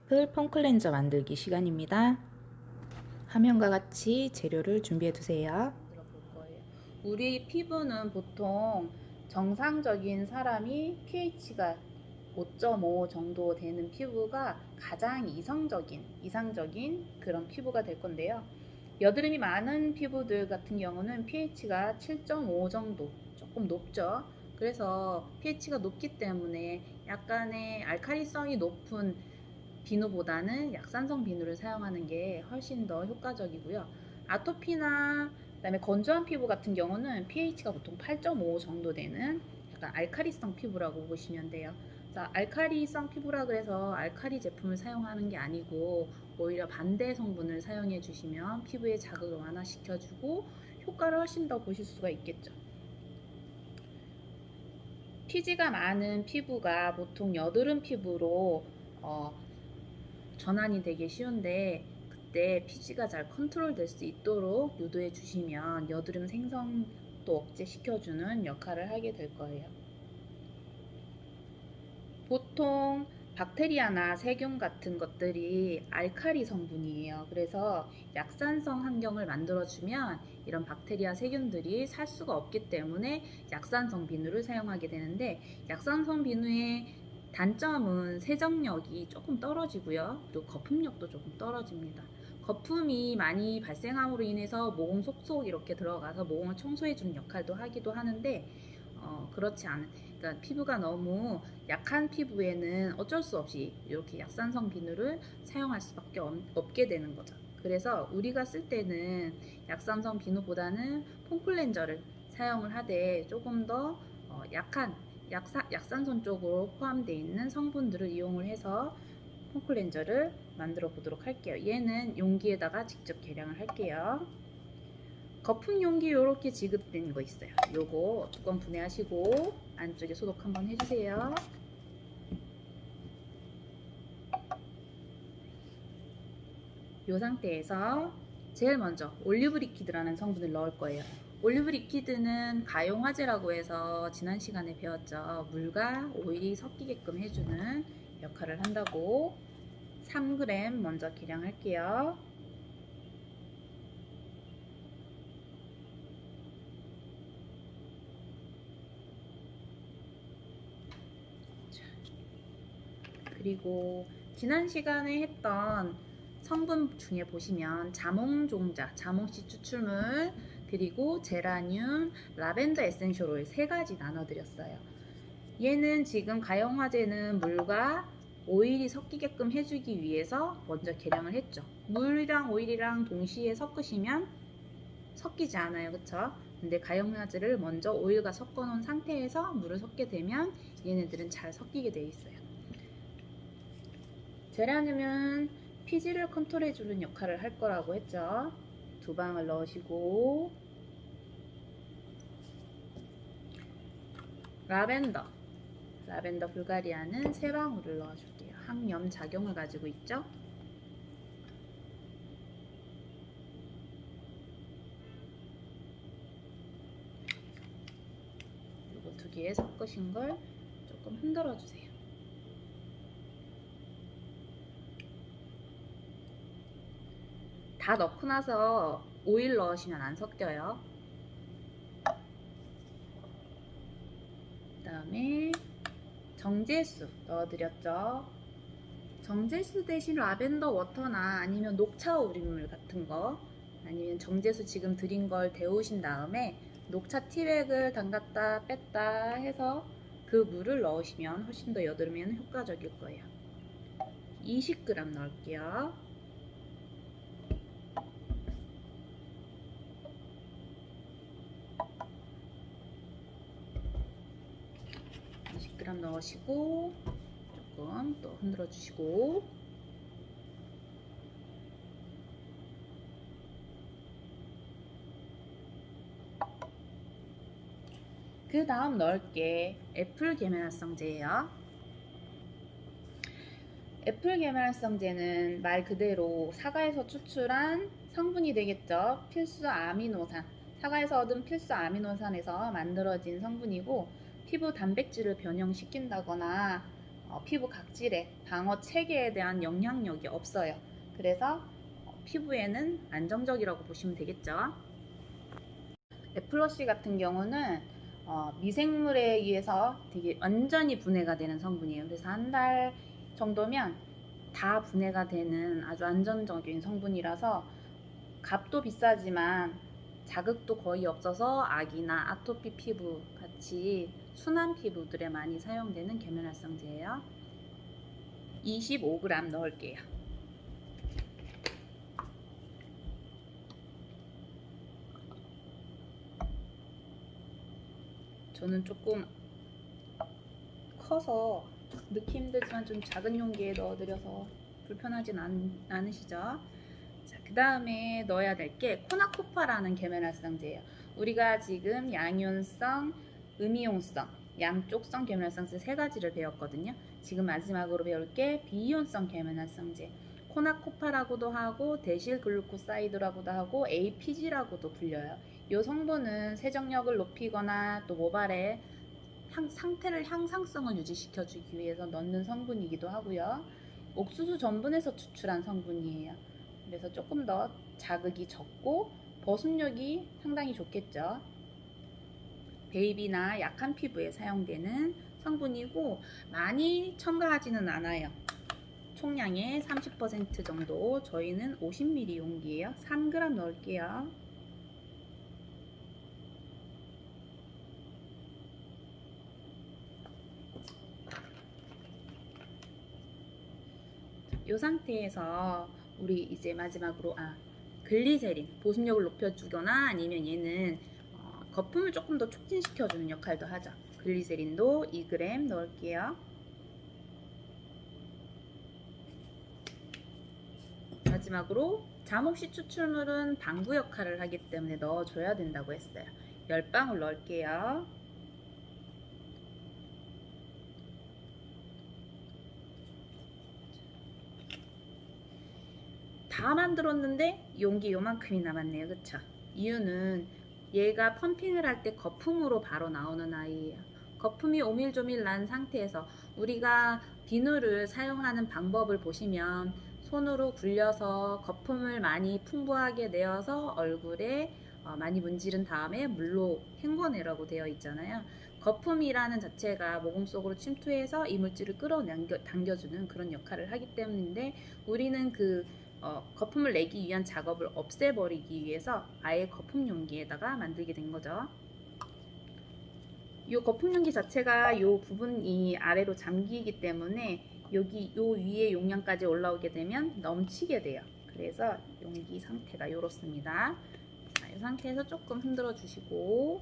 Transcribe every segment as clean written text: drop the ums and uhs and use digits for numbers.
폼 클렌저 만들기 시간입니다. 화면과 같이 재료를 준비해 두세요. 우리 피부는 보통 정상적인 사람이 pH가 5.5 정도 되는 피부가 가장 이상적인 그런 피부가 될 건데요. 여드름이 많은 피부들 같은 경우는 pH가 7.5 정도, 조금 높죠. 그래서 pH가 높기 때문에 약간의 알칼리성이 높은 비누보다는 약산성 비누를 사용하는 게 훨씬 더 효과적이고요. 아토피나 그다음에 건조한 피부 같은 경우는 pH가 보통 8.5 정도 되는 약간 알칼리성 피부라고 보시면 돼요. 자, 알칼리성 피부라 그래서 알칼리 제품을 사용하는 게 아니고 오히려 반대 성분을 사용해 주시면 피부의 자극을 완화시켜 주고 효과를 훨씬 더 보실 수가 있겠죠. 피지가 많은 피부가 보통 여드름 피부로 전환이 되기 쉬운데, 그때 피지가 잘 컨트롤 될 수 있도록 유도해 주시면 여드름 생성도 억제시켜주는 역할을 하게 될 거예요. 보통 박테리아나 세균 같은 것들이 알칼리 성분이에요. 그래서 약산성 환경을 만들어주면 이런 박테리아 세균들이 살 수가 없기 때문에 약산성 비누를 사용하게 되는데, 약산성 비누의 단점은 세정력이 조금 떨어지고요. 또 거품력도 조금 떨어집니다. 거품이 많이 발생함으로 인해서 모공 속속 이렇게 들어가서 모공을 청소해주는 역할도 하기도 하는데, 그렇지 않은, 그러니까 피부가 너무 약한 피부에는 어쩔 수 없이 이렇게 약산성 비누를 사용할 수밖에 없게 되는 거죠. 그래서 우리가 쓸 때는 약산성 비누보다는 폼클렌저를 사용을 하되, 조금 더 약한 약산성 쪽으로 포함되어 있는 성분들을 이용을 해서 폼클렌저를 만들어 보도록 할게요. 얘는 용기에다가 직접 계량을 할게요. 거품 용기 이렇게 지급된 거 있어요. 요거 뚜껑 분해하시고 안쪽에 소독 한번 해주세요. 이 상태에서 제일 먼저 올리브 리퀴드라는 성분을 넣을 거예요. 올리브 리퀴드는 가용 화제라고 해서 지난 시간에 배웠죠. 물과 오일이 섞이게끔 해주는 역할을 한다고. 3g 먼저 계량할게요. 그리고 지난 시간에 했던 성분 중에 보시면 자몽종자, 자몽씨 추출물, 그리고 제라늄, 라벤더 에센셜 오일 3가지 나눠드렸어요. 얘는 지금 가용화제는 물과 오일이 섞이게끔 해주기 위해서 먼저 계량을 했죠. 물이랑 오일이랑 동시에 섞으시면 섞이지 않아요, 그쵸? 근데 가용화제를 먼저 오일과 섞어 놓은 상태에서 물을 섞게 되면 얘네들은 잘 섞이게 돼 있어요. 제라늄은 피지를 컨트롤해주는 역할을 할 거라고 했죠. 2방울 넣으시고, 라벤더 불가리아는 3방울을 넣어줄게요. 항염 작용을 가지고 있죠. 이거 2개 섞으신 걸 조금 흔들어 주세요. 다 넣고 나서 오일 넣으시면 안 섞여요. 그 다음에 정제수 넣어드렸죠. 정제수 대신 라벤더 워터나 아니면 녹차 우린물 같은 거, 아니면 정제수 지금 드린 걸 데우신 다음에 녹차 티백을 담갔다 뺐다 해서 그 물을 넣으시면 훨씬 더 여드름에는 효과적일 거예요. 20g 넣을게요. 20g 넣으시고 조금 또 흔들어 주시고, 그 다음 넣을 게 애플 계면활성제예요. 애플 계면활성제는 말 그대로 사과에서 추출한 성분이 되겠죠. 필수 아미노산, 사과에서 얻은 필수 아미노산에서 만들어진 성분이고, 피부 단백질을 변형시킨다거나 피부 각질에 방어 체계에 대한 영향력이 없어요. 그래서 피부에는 안정적이라고 보시면 되겠죠. 애플워시 같은 경우는 미생물에 의해서 되게 완전히 분해가 되는 성분이에요. 그래서 한 달 정도면 다 분해가 되는 아주 안전적인 성분이라서 값도 비싸지만 자극도 거의 없어서 아기나 아토피 피부 같이 순한 피부들에 많이 사용되는 계면활성제예요. 25g 넣을게요. 저는 조금 커서 넣기 힘들지만 좀 작은 용기에 넣어드려서 불편하진 않으시죠? 자, 그 다음에 넣어야 될 게 코나코파라는 계면활성제예요. 우리가 지금 양이온성, 음이온성, 양쪽성 계면활성제 세 가지를 배웠거든요. 지금 마지막으로 배울 게 비이온성 계면활성제. 코나코파라고도 하고 데실글루코사이드라고도 하고 APG라고도 불려요. 이 성분은 세정력을 높이거나 또 모발의 상태를 향상성을 유지시켜주기 위해서 넣는 성분이기도 하고요. 옥수수 전분에서 추출한 성분이에요. 그래서 조금 더 자극이 적고 보습력이 상당히 좋겠죠. 베이비나 약한 피부에 사용되는 성분이고 많이 첨가하지는 않아요. 총량의 30% 정도, 저희는 50ml 용기예요. 3g 넣을게요. 이 상태에서 우리 이제 마지막으로 글리세린 보습력을 높여주거나 아니면 얘는 거품을 조금 더 촉진시켜주는 역할도 하죠. 글리세린도 2g 넣을게요. 마지막으로 잠없이 추출물은 방부 역할을 하기 때문에 넣어줘야 된다고 했어요. 10방울 넣을게요. 다 만들었는데 용기 요만큼이 남았네요. 그쵸? 이유는 얘가 펌핑을 할 때 거품으로 바로 나오는 아이예요. 거품이 오밀조밀 난 상태에서 우리가 비누를 사용하는 방법을 보시면 손으로 굴려서 거품을 많이 풍부하게 내어서 얼굴에 많이 문지른 다음에 물로 헹궈내라고 되어 있잖아요. 거품이라는 자체가 모공 속으로 침투해서 이물질을 끌어당겨주는 그런 역할을 하기 때문인데 우리는 거품을 내기 위한 작업을 없애버리기 위해서 아예 거품 용기에다가 만들게 된 거죠. 이 거품 용기 자체가 이 부분이 아래로 잠기기 때문에 여기 요 위에 용량까지 올라오게 되면 넘치게 돼요. 그래서 용기 상태가 이렇습니다. 자, 이 상태에서 조금 흔들어 주시고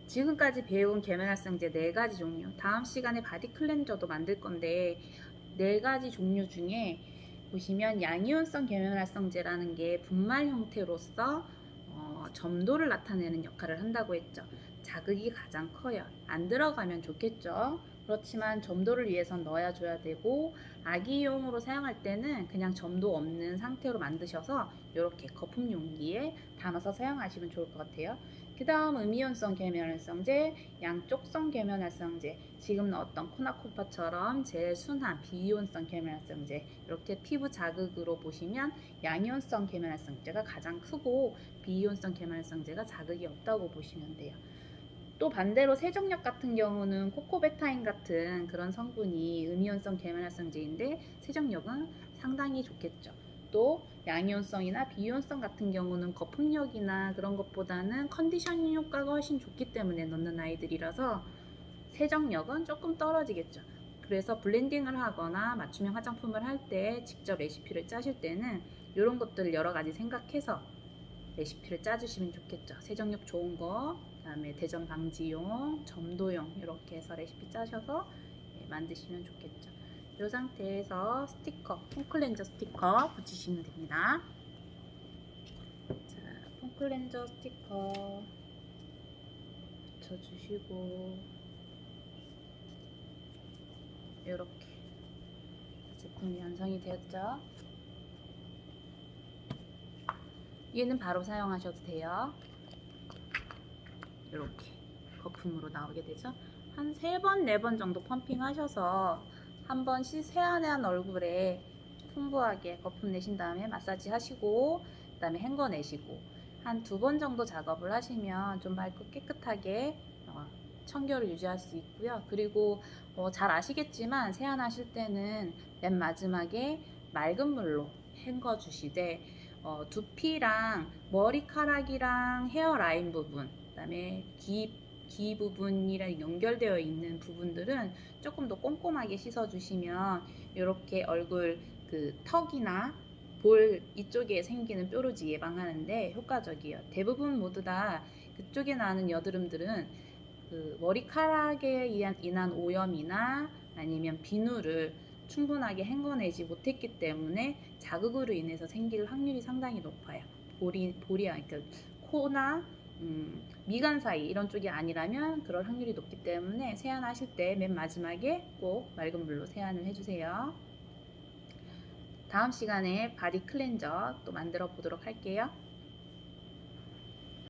지금까지 배운 계면활성제 4가지 종류, 다음 시간에 바디 클렌저도 만들 건데 4가지 종류 중에 보시면 양이온성 계면활성제라는 게 분말 형태로서 점도를 나타내는 역할을 한다고 했죠. 자극이 가장 커요. 안 들어가면 좋겠죠. 그렇지만 점도를 위해선 넣어줘야 되고 아기용으로 사용할 때는 그냥 점도 없는 상태로 만드셔서 이렇게 거품 용기에 담아서 사용하시면 좋을 것 같아요. 그 다음 음이온성 계면활성제, 양쪽성 계면활성제, 지금 넣었던 코나코파처럼 제일 순한 비이온성 계면활성제, 이렇게 피부 자극으로 보시면 양이온성 계면활성제가 가장 크고 비이온성 계면활성제가 자극이 없다고 보시면 돼요. 또 반대로 세정력 같은 경우는 코코베타인 같은 그런 성분이 음이온성 계면활성제인데 세정력은 상당히 좋겠죠. 또 양이온성이나 비이온성 같은 경우는 거품력이나 그런 것보다는 컨디셔닝 효과가 훨씬 좋기 때문에 넣는 아이들이라서 세정력은 조금 떨어지겠죠. 그래서 블렌딩을 하거나 맞춤형 화장품을 할 때 직접 레시피를 짜실 때는 이런 것들을 여러 가지 생각해서 레시피를 짜주시면 좋겠죠. 세정력 좋은 거, 그다음에 대전 방지용, 점도용 이렇게 해서 레시피 짜셔서 만드시면 좋겠죠. 이 상태에서 스티커, 폼클렌저 스티커 붙이시면 됩니다. 자, 폼클렌저 스티커 붙여주시고 이렇게 제품이 완성이 되었죠. 얘는 바로 사용하셔도 돼요. 이렇게 거품으로 나오게 되죠. 한 3번, 4번 정도 펌핑 하셔서 한 번 세안한 얼굴에 풍부하게 거품 내신 다음에 마사지 하시고 그 다음에 헹궈 내시고 한 2번 정도 작업을 하시면 좀 맑고 깨끗하게 청결을 유지할 수 있고요. 그리고 잘 아시겠지만 세안하실 때는 맨 마지막에 맑은 물로 헹궈 주시되 두피랑 머리카락이랑 헤어라인 부분, 그다음에 귀 부분이랑 연결되어 있는 부분들은 조금 더 꼼꼼하게 씻어주시면 이렇게 얼굴 그 턱이나 볼 이쪽에 생기는 뾰루지 예방하는데 효과적이에요. 대부분 모두 다 그쪽에 나는 여드름들은 그 머리카락에 인한 오염이나 아니면 비누를 충분하게 헹궈내지 못했기 때문에 자극으로 인해서 생길 확률이 상당히 높아요. 그러니까 코나 미간 사이 이런 쪽이 아니라면 그럴 확률이 높기 때문에 세안하실 때 맨 마지막에 꼭 맑은 물로 세안을 해주세요. 다음 시간에 바디 클렌저 또 만들어 보도록 할게요.